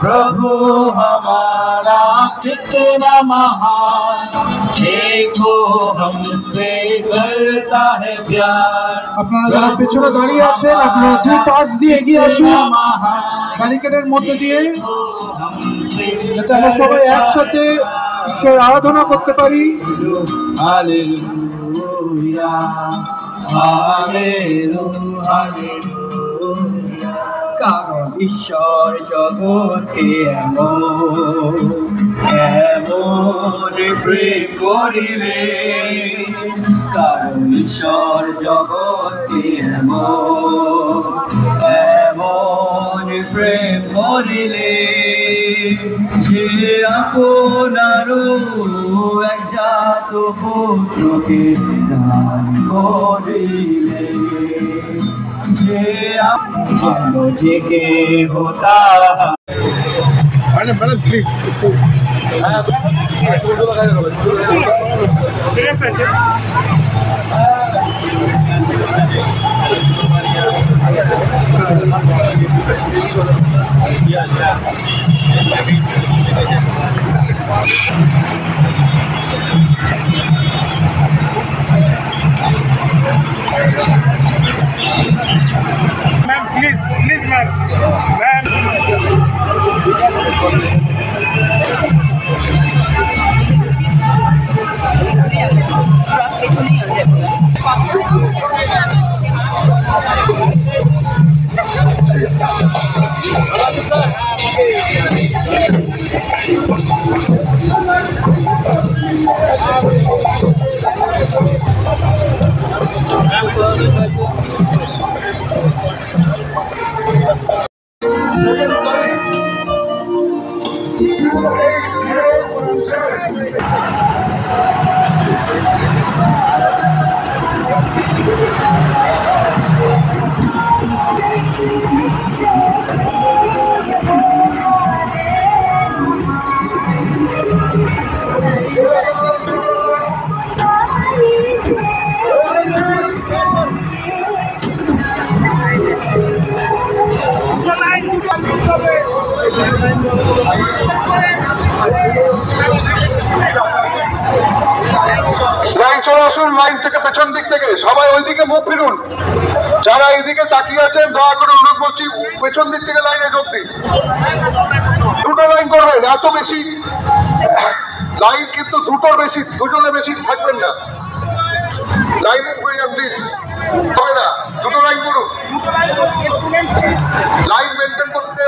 प्रभु हमारा कितना महान, देखो हमसे करता है प्यार। আপনারা যারা পেছনে দাঁড়িয়ে আছেন আপনারা দুই পাশ দিয়ে এগিয়ে আসুন ব্যারিকেডের মধ্যে দিয়ে, যাতে আমরা সবাই একসাথে ঈশ্বর আরাধনা করতে পারি। Hallelujah hallelujah hallelujah. কারণ ঈশ্বর জগতে এমন প্রেম করিলে, কারণ ঈশ্বর জগতে এমন প্রেম করিলে, যে আপনারও একজাত পুত্রকে দান করিলে, যে ভালো থেকে হতা। Madam please Ma'am, please, ma'am. Line চলে আসুন, লাইন থেকে পেছন দিক থেকে সবাই ওইদিকে মুখ ফিরুন। যারা এইদিকে তাকিয়ে আছেন দয়া করে অনুরোধ করছি পেছন দিক থেকে লাইনে যোগ দিন। দুটো লাইন করবেন, এত বেশি লাইন কিন্তু দুটোর বেশি, দুজনের বেশি থাকবেন না। লাইনে হয়ে যান প্লিজ, হবে না, দুটো লাইন করুন, লাইন মেনটেন করতে।